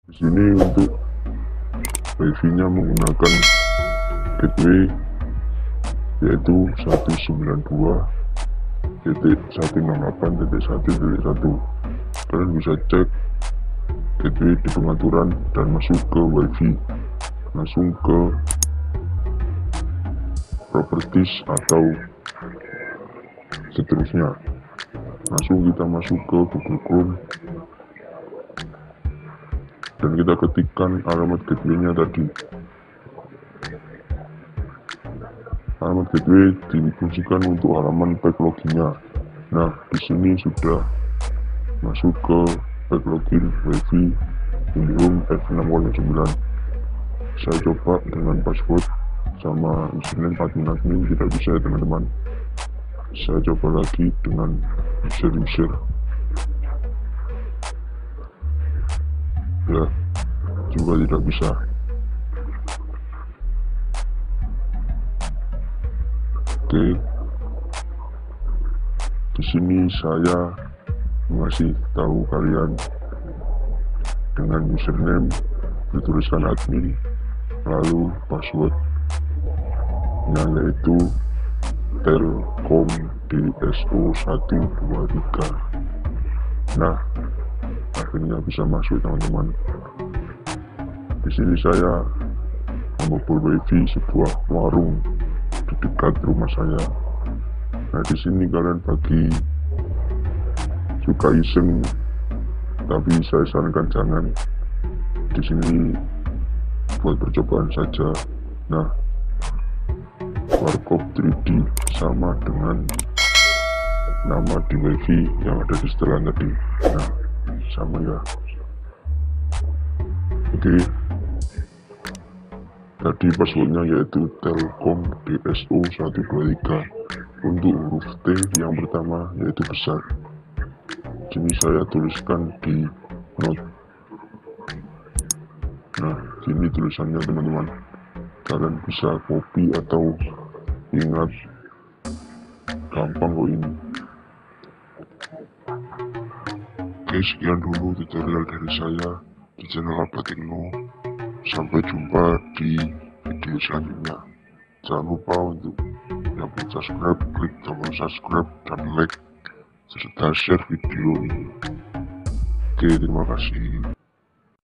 Di sini untuk wifi-nya menggunakan gateway yaitu 192.168.1.1. Kalian bisa cek gateway di pengaturan dan masuk ke wifi, langsung ke properties atau seterusnya. Langsung kita masuk ke Google Chrome dan kita ketikkan alamat gateway-nya tadi. Alamat gateway difungsikan untuk halaman pack login-nya. Nah, di sini sudah masuk ke pack login wifi IndiHome F609. Saya coba dengan password sama username admin tidak bisa ya teman-teman. Saya coba lagi dengan user ya, juga tidak bisa. Oke, di sini saya mengasih tahu kalian dengan username dituliskan admin, lalu passwordnya yaitu Telkom DSO123. Nah, akhirnya bisa masuk teman-teman. Di sini saya membobol wifi sebuah warung di dekat rumah saya. Nah, di sini kalian bagi suka iseng, tapi saya sarankan jangan. Di sini buat percobaan saja. Nah, warkop 3D sama dengan nama di wifi yang ada di setelan tadi. Nah, sama ya. Oke, tadi passwordnya yaitu Telkom DSO123. Untuk huruf T yang pertama yaitu besar. Sini saya tuliskan di note. Nah, sini tulisannya teman-teman. Kalian bisa copy atau ingat, gampang kok ini. Oke, sekian dulu tutorial dari saya di channel Abatekno. Sampai jumpa di video selanjutnya. Jangan lupa untuk yang belum subscribe, klik tombol subscribe dan like serta share video ini. Oke, terima kasih.